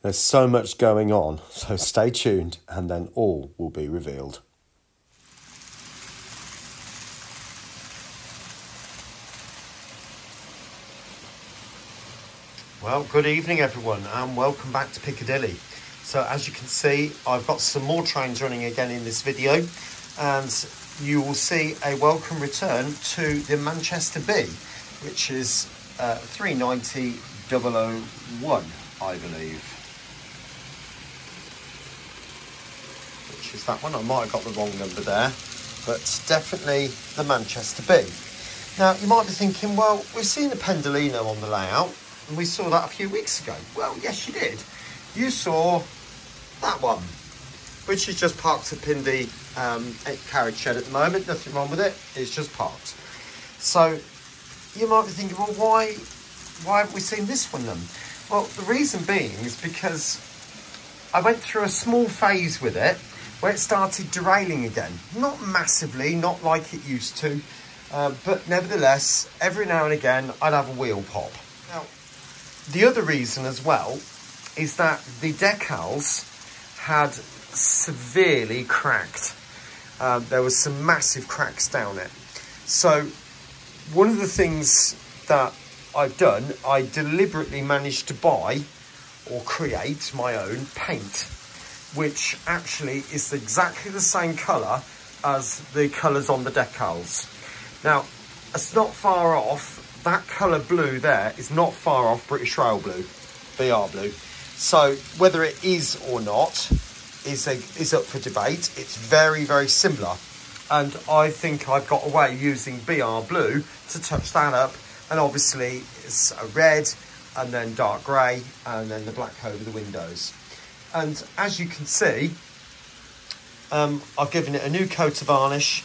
There's so much going on, so stay tuned and then all will be revealed. Well, good evening everyone and welcome back to Piccadilly. So as you can see, I've got some more trains running again in this video, and you will see a welcome return to the Manchester B, which is 390-001, I believe. Which is that one. I might have got the wrong number there, but definitely the Manchester B. Now, you might be thinking, well, we've seen the Pendolino on the layout, and we saw that a few weeks ago. Well, yes, you did. You saw that one, which is just parked up in the carriage shed at the moment. Nothing wrong with it. It's just parked. So you might be thinking, well, why haven't we seen this one then? Well, the reason being is because I went through a small phase with it where it started derailing again. Not massively, not like it used to, but nevertheless, every now and again, I'd have a wheel pop. Now, the other reason as well is that the decals had severely cracked. There was some massive cracks down it. So one of the things that I've done, I deliberately managed to buy or create my own paint, which actually is exactly the same colour as the colours on the decals. Now, it's not far off. That colour blue there is not far off British Rail blue, BR blue. So whether it is or not is up for debate. It's very, very similar. And I think I've got away using BR blue to touch that up. And obviously it's a red and then dark grey and then the black over the windows. And as you can see, I've given it a new coat of varnish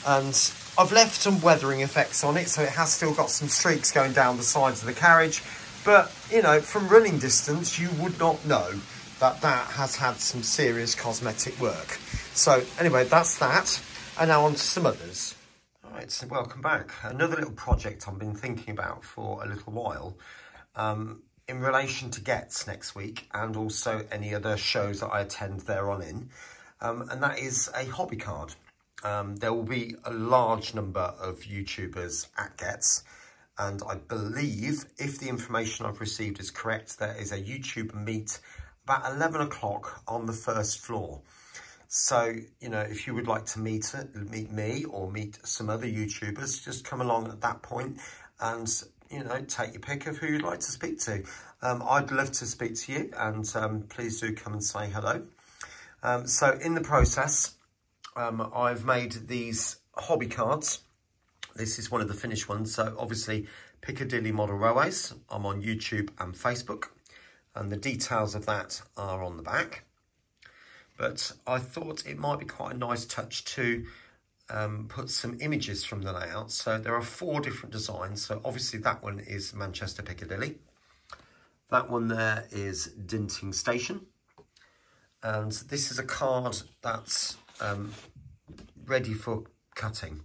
and I've left some weathering effects on it. So it has still got some streaks going down the sides of the carriage. But, you know, from running distance, you would not know that that has had some serious cosmetic work. So anyway, that's that. And now on to some others. All right, so welcome back. Another little project I've been thinking about for a little while in relation to Gets next week and also any other shows that I attend thereon in. And that is a hobby card. There will be a large number of YouTubers at Gets. And I believe, if the information I've received is correct, there is a YouTuber meet about 11 o'clock on the first floor. So, you know, if you would like to meet me or meet some other YouTubers, just come along at that point and, you know, take your pick of who you'd like to speak to. I'd love to speak to you, and please do come and say hello. So in the process, I've made these hobby cards. This is one of the finished ones. So obviously Piccadilly Model Railways. I'm on YouTube and Facebook, and the details of that are on the back. But I thought it might be quite a nice touch to put some images from the layout. So there are 4 different designs. So obviously that one is Manchester Piccadilly. That one there is Dinting Station. And this is a card that's ready for cutting.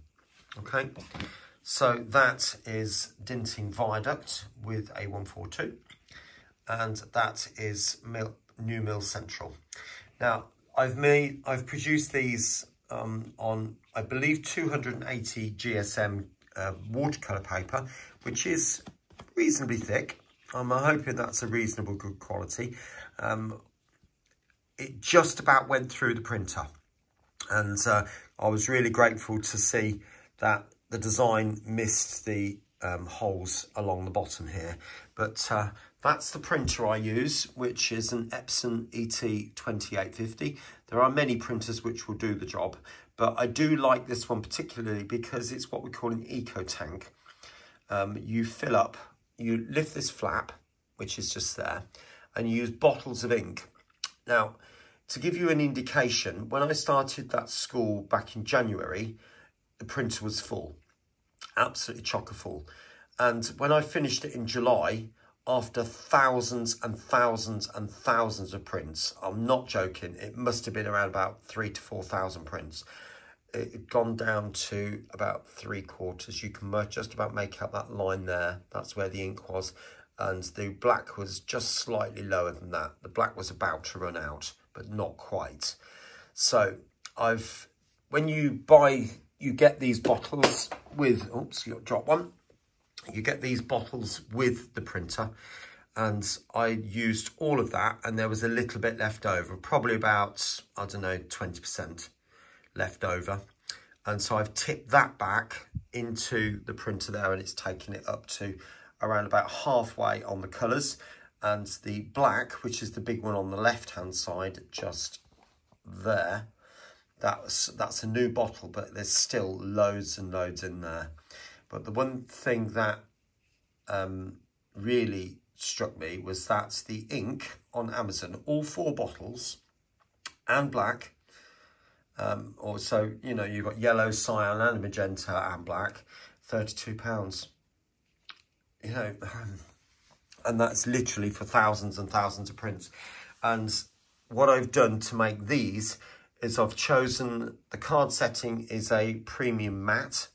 Okay, so that is Dinting Viaduct with A142, and that is New Mill Central. Now, I've produced these on, I believe, 280 GSM watercolour paper, which is reasonably thick. I'm hoping that's a reasonable good quality. It just about went through the printer, and I was really grateful to see that the design missed the holes along the bottom here. But that's the printer I use, which is an Epson ET2850. There are many printers which will do the job, but I do like this one particularly because it's what we call an eco tank. You fill up, you lift this flap, which is just there, and you use bottles of ink. Now, to give you an indication, when I started that school back in January, the printer was full, absolutely chocker full. And when I finished it in July, after thousands and thousands and thousands of prints, I'm not joking, it must have been around about 3,000 to 4,000 prints. It had gone down to about 3/4. You can just about make out that line there. That's where the ink was. and the black was just slightly lower than that. The black was about to run out, but not quite. So when you get these bottles with, oops, you dropped one. You get these bottles with the printer, and I used all of that, and there was a little bit left over, probably about, I don't know, 20% left over. And so I've tipped that back into the printer there, and it's taken it up to around about halfway on the colours. And the black, which is the big one on the left-hand side, just there, that's a new bottle, but there's still loads and loads in there. But the one thing that really struck me was that the ink on Amazon, all 4 bottles and black, also, you know, you've got yellow, cyan and magenta and black, £32. You know, and that's literally for thousands and thousands of prints. And what I've done to make these is I've chosen, the card setting is a premium matte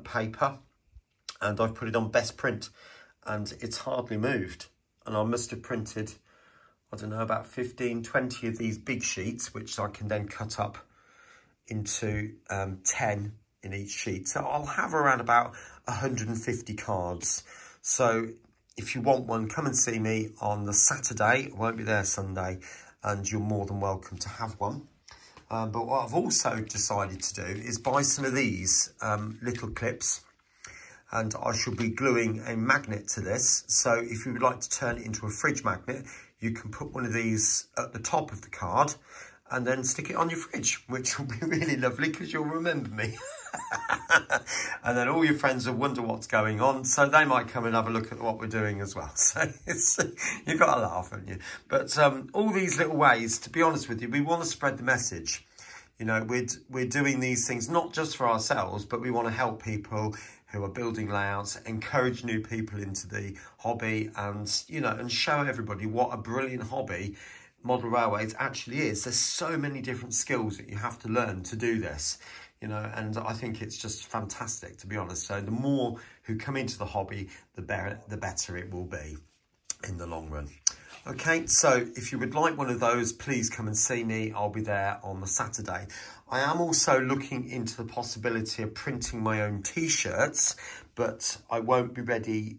paper, and I've put it on best print, and it's hardly moved. And I must have printed, I don't know, about 15, 20 of these big sheets, which I can then cut up into 10 in each sheet. So I'll have around about 150 cards. So if you want one, come and see me on the Saturday. I won't be there Sunday, and you're more than welcome to have one. But what I've also decided to do is buy some of these little clips, and I shall be gluing a magnet to this. So if you would like to turn it into a fridge magnet, you can put one of these at the top of the card and then stick it on your fridge, which will be really lovely because you'll remember me. And then all your friends will wonder what's going on, so they might come and have a look at what we're doing as well. So you've got to laugh, haven't you? But all these little ways, to be honest with you, we want to spread the message. You know, we're doing these things not just for ourselves, but we want to help people who are building layouts, encourage new people into the hobby, and, you know, and show everybody what a brilliant hobby model railways actually is. There's so many different skills that you have to learn to do this, you know, and I think it's just fantastic, to be honest. So the more who come into the hobby, the better it will be in the long run. Okay, so if you would like one of those, please come and see me. I'll be there on the Saturday. I am also looking into the possibility of printing my own T-shirts, but I won't be ready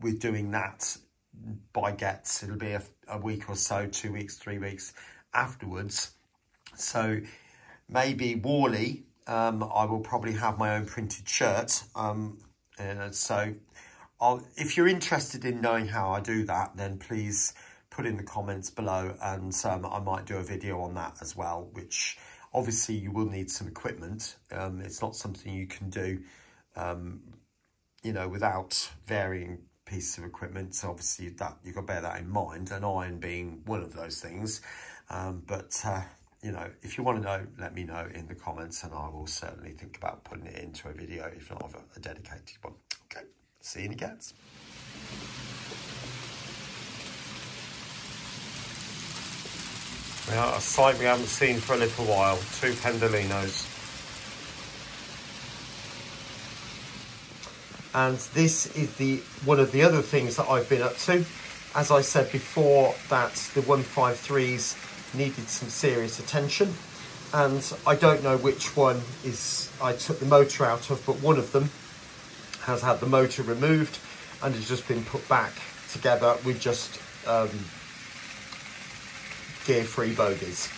with doing that by gets. It'll be a week or so, 2 weeks, 3 weeks afterwards. So maybe Worley, I will probably have my own printed shirt. So if you're interested in knowing how I do that, then please put in the comments below, and I might do a video on that as well, which obviously you will need some equipment. It's not something you can do, you know, without varying pieces of equipment. So obviously that you've got to bear that in mind, and iron being one of those things. You know, if you want to know, let me know in the comments, and I will certainly think about putting it into a video, if not a dedicated one. Okay, see you in the gets. Now, a sight we haven't seen for a little while, 2 Pendolinos. And this is one of the other things that I've been up to. As I said before, that the 153s needed some serious attention, and I don't know which one I took the motor out of, but one of them has had the motor removed and has just been put back together with just gear-free bogies.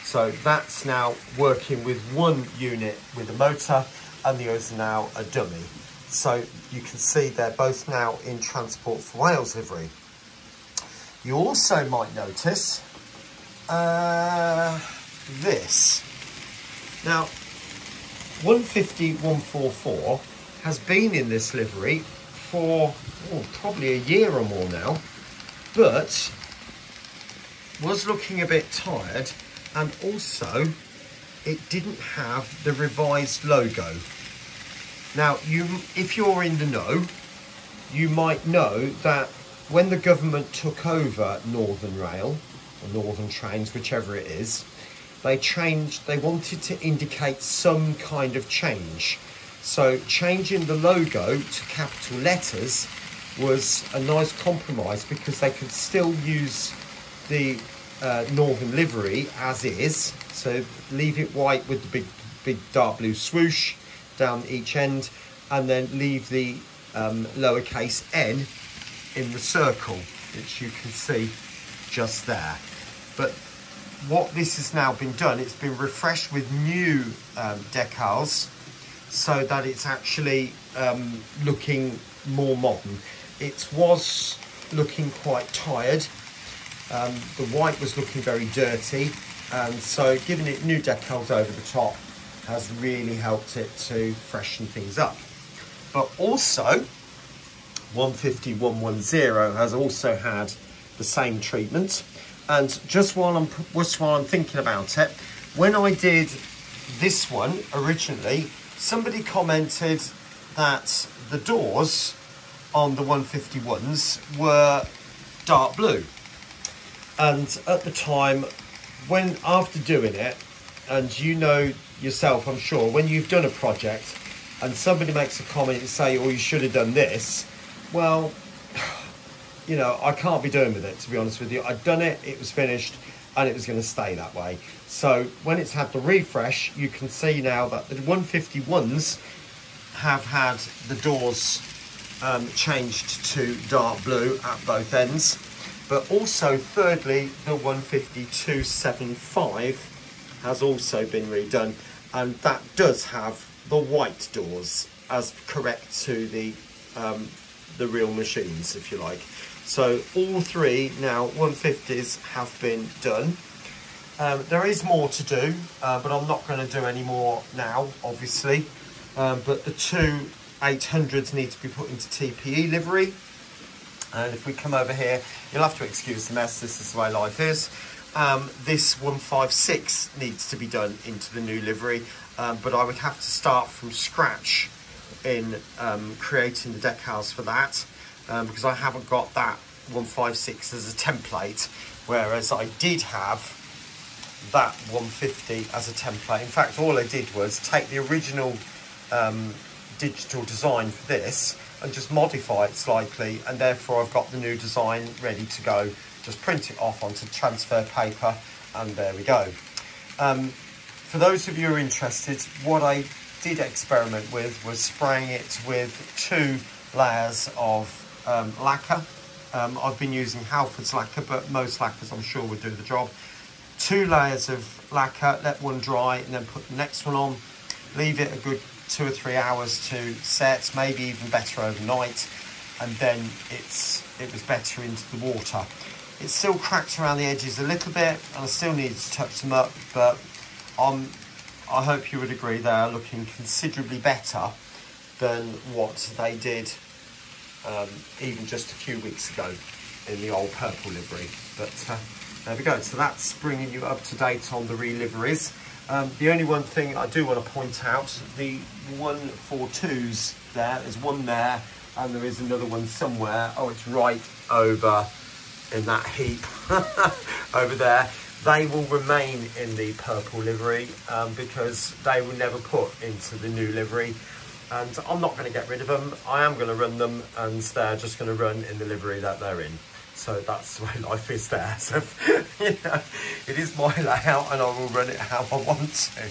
So that's now working with one unit with a motor, and the other is now a dummy. So you can see they're both now in Transport for Wales livery. You also might notice this. Now, 150 144 has been in this livery for probably a year or more now, but was looking a bit tired, and also it didn't have the revised logo. Now, if you're in the know, you might know that when the government took over Northern Rail, or Northern Trains, whichever it is, they wanted to indicate some kind of change. So changing the logo to capital letters was a nice compromise because they could still use the northern livery as is. So leave it white with the big dark blue swoosh down each end, and then leave the lowercase n in the circle, which you can see just there. But what this has now been done, it's been refreshed with new decals so that it's actually looking more modern. It was looking quite tired. The white was looking very dirty, and so giving it new decals over the top has really helped it to freshen things up. But also 150-110 has also had the same treatment. And just while I'm thinking about it, when I did this one originally, somebody commented that the doors on the 151s were dark blue. And at the time, after doing it, and you know yourself, I'm sure, when you've done a project and somebody makes a comment and say, oh, you should have done this, well, you know, I can't be doing with it, to be honest with you. I'd done it, it was finished, and it was going to stay that way. So when it's had the refresh, you can see now that the 151s have had the doors changed to dark blue at both ends. But also, thirdly, the 150-275 has also been redone, and that does have the white doors as correct to the real machines, if you like. So all three now 150s have been done. There is more to do, but I'm not going to do any more now, obviously. But the two 800s need to be put into TPE livery. And if we come over here, you'll have to excuse the mess, this is the way life is. This 156 needs to be done into the new livery, but I would have to start from scratch in creating the decals for that, because I haven't got that 156 as a template, whereas I did have that 150 as a template. In fact, all I did was take the original digital design for this and just modify it slightly, and therefore I've got the new design ready to go. Just print it off onto transfer paper, and there we go. For those of you who are interested, what I did experiment with was spraying it with 2 layers of lacquer. I've been using Halford's lacquer, but most lacquers I'm sure would do the job. 2 layers of lacquer, let one dry, and then put the next one on. Leave it a good 2 or 3 hours to set, maybe even better overnight, and then it was better into the water. It still cracked around the edges a little bit, and I still needed to touch them up, but I hope you would agree they are looking considerably better than what they did even just a few weeks ago in the old purple livery. But there we go. So that's bringing you up to date on the re-liveries. The only one thing I do want to point out, the 142s, there's one there, and there is another one somewhere. Oh, it's right over in that heap over there. They will remain in the purple livery because they were never put into the new livery, and I'm not going to get rid of them. I am going to run them, and they're just going to run in the livery that they're in. So that's the way life is there. So, you know, it is my layout, and I will run it how I want to.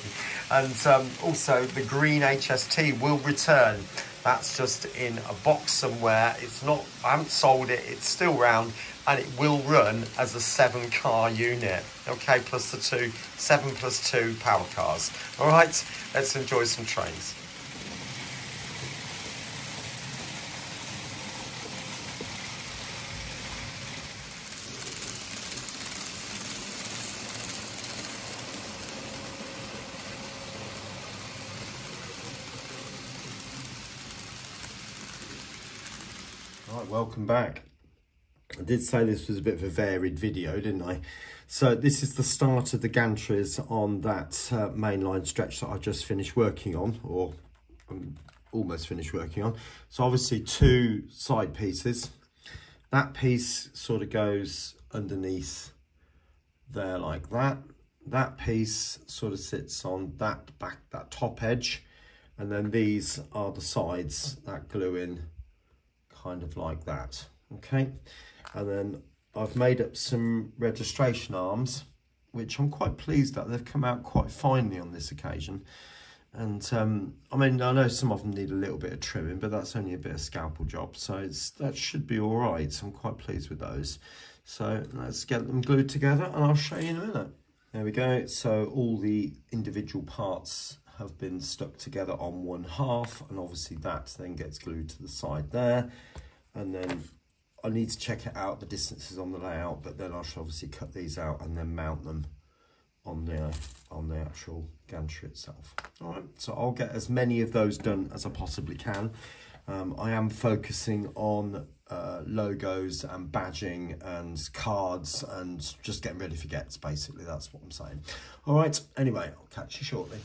And also the green HST will return. That's just in a box somewhere. It's not, I haven't sold it, it's still round, and it will run as a 7-car unit. Okay, plus the 7 plus 2 power cars. All right, let's enjoy some trains. Right, welcome back. I did say this was a bit of a varied video, didn't I? So this is the start of the gantries on that mainline stretch that I just finished working on, or almost finished working on. So obviously 2 side pieces. That piece sort of goes underneath there like that. That piece sort of sits on that top edge, and then these are the sides that glue in kind of like that. Okay, and then I've made up some registration arms, which I'm quite pleased that they've come out quite finely on this occasion. And I mean, I know some of them need a little bit of trimming, but that's only a bit of scalpel job, so that should be all right. So I'm quite pleased with those. So let's get them glued together and I'll show you in a minute. There we go. So all the individual parts have been stuck together on one half, and obviously that then gets glued to the side there. And then I need to check it out, the distances on the layout, but then I should obviously cut these out and then mount them on the actual gantry itself. All right, so I'll get as many of those done as I possibly can. I am focusing on logos and badging and cards and just getting ready for gets, basically. That's what I'm saying. All right, anyway, I'll catch you shortly.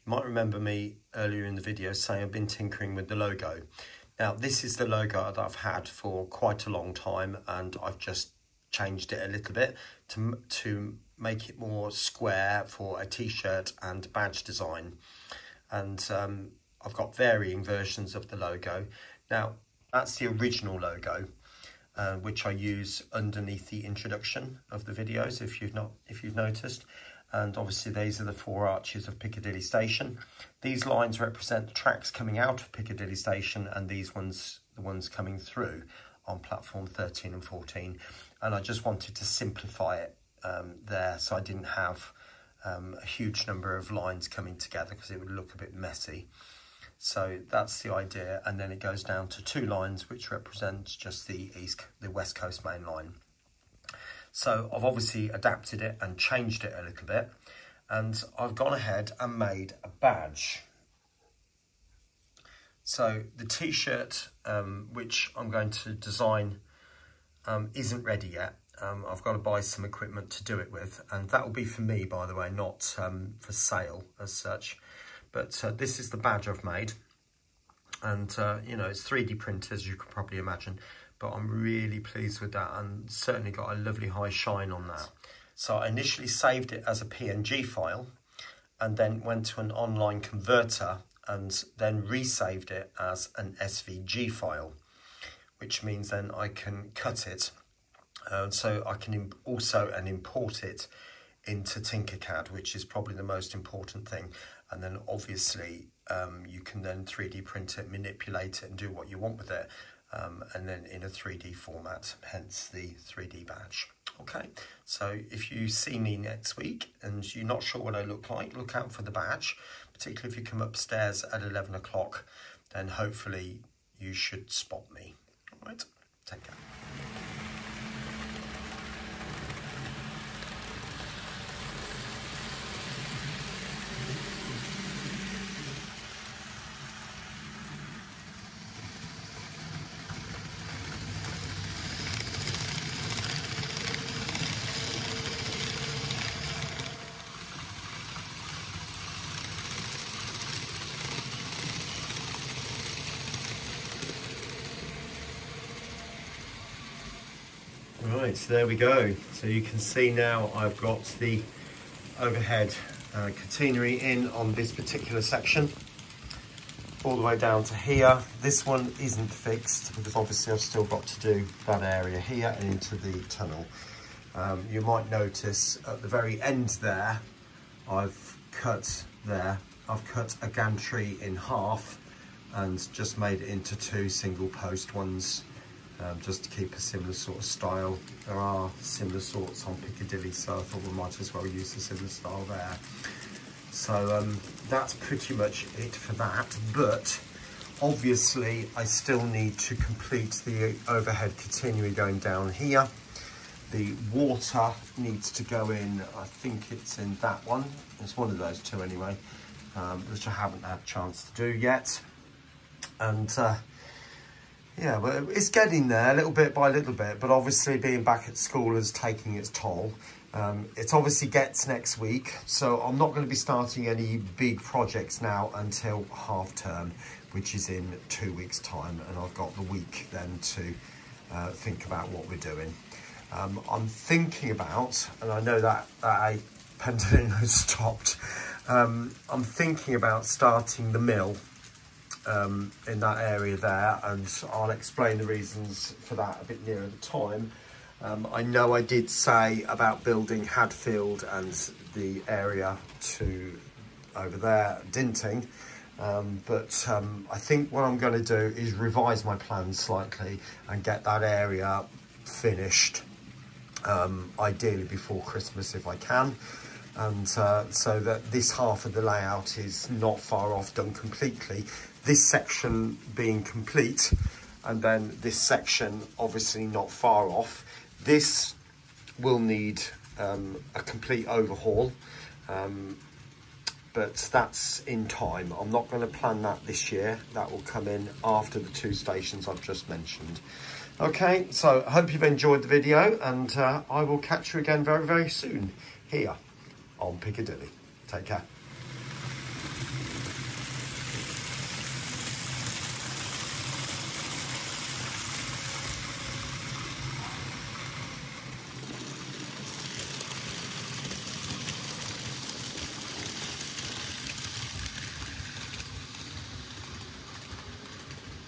You might remember me earlier in the video saying I've been tinkering with the logo. Now this is the logo that I've had for quite a long time, and I've just changed it a little bit to make it more square for a t-shirt and badge design. And I've got varying versions of the logo. Now that's the original logo, which I use underneath the introduction of the videos, if you've noticed. And obviously these are the 4 arches of Piccadilly Station. These lines represent the tracks coming out of Piccadilly Station, and these ones, the ones coming through on platform 13 and 14. And I just wanted to simplify it there, so I didn't have a huge number of lines coming together because it would look a bit messy. So that's the idea. And then it goes down to 2 lines, which represent just the West Coast Main Line. So I've obviously adapted it and changed it a little bit, and I've gone ahead and made a badge. So the t-shirt, which I'm going to design, isn't ready yet. I've got to buy some equipment to do it with, and that will be for me, by the way, not for sale as such. But this is the badge I've made, and you know, it's 3D printed, as you can probably imagine. But I'm really pleased with that, and certainly got a lovely high shine on that. So I initially saved it as a PNG file, and then went to an online converter and then resaved it as an SVG file, which means then I can cut it. So I can also import it into Tinkercad, which is probably the most important thing. And then obviously you can then 3D print it, manipulate it, and do what you want with it. And then in a 3D format, hence the 3D badge. Okay, so if you see me next week and you're not sure what I look like, look out for the badge, particularly if you come upstairs at 11 o'clock, then hopefully you should spot me. All right, take care. Right, so there we go. So you can see now I've got the overhead catenary in on this particular section, all the way down to here. This one isn't fixed because obviously I've still got to do that area here and into the tunnel. You might notice at the very end there, I've cut a gantry in half and just made it into 2 single post ones. Just to keep a similar sort of style. There are similar sorts on Piccadilly, so I thought we might as well use a similar style there. So that's pretty much it for that, but obviously I still need to complete the overhead catenary going down here. The water needs to go in, I think it's in that one. It's one of those 2 anyway, which I haven't had a chance to do yet. And yeah, but it's getting there little bit by little bit, but obviously being back at school is taking its toll. It obviously gets next week, so I'm not going to be starting any big projects now until half term, which is in 2 weeks' time, and I've got the week then to think about what we're doing. I'm thinking about, and I know that Piccadilly has stopped, I'm thinking about starting the mill in that area there, and I'll explain the reasons for that a bit nearer the time. I know I did say about building Hadfield and the area to over there, Dinting, but I think what I'm going to do is revise my plans slightly and get that area finished, ideally before Christmas if I can, and so that this half of the layout is not far off done completely, this section being complete, and then this section obviously not far off. This will need a complete overhaul, but that's in time. I'm not going to plan that this year. That will come in after the 2 stations I've just mentioned. Okay, so I hope you've enjoyed the video, and I will catch you again very, very soon here on Piccadilly. Take care.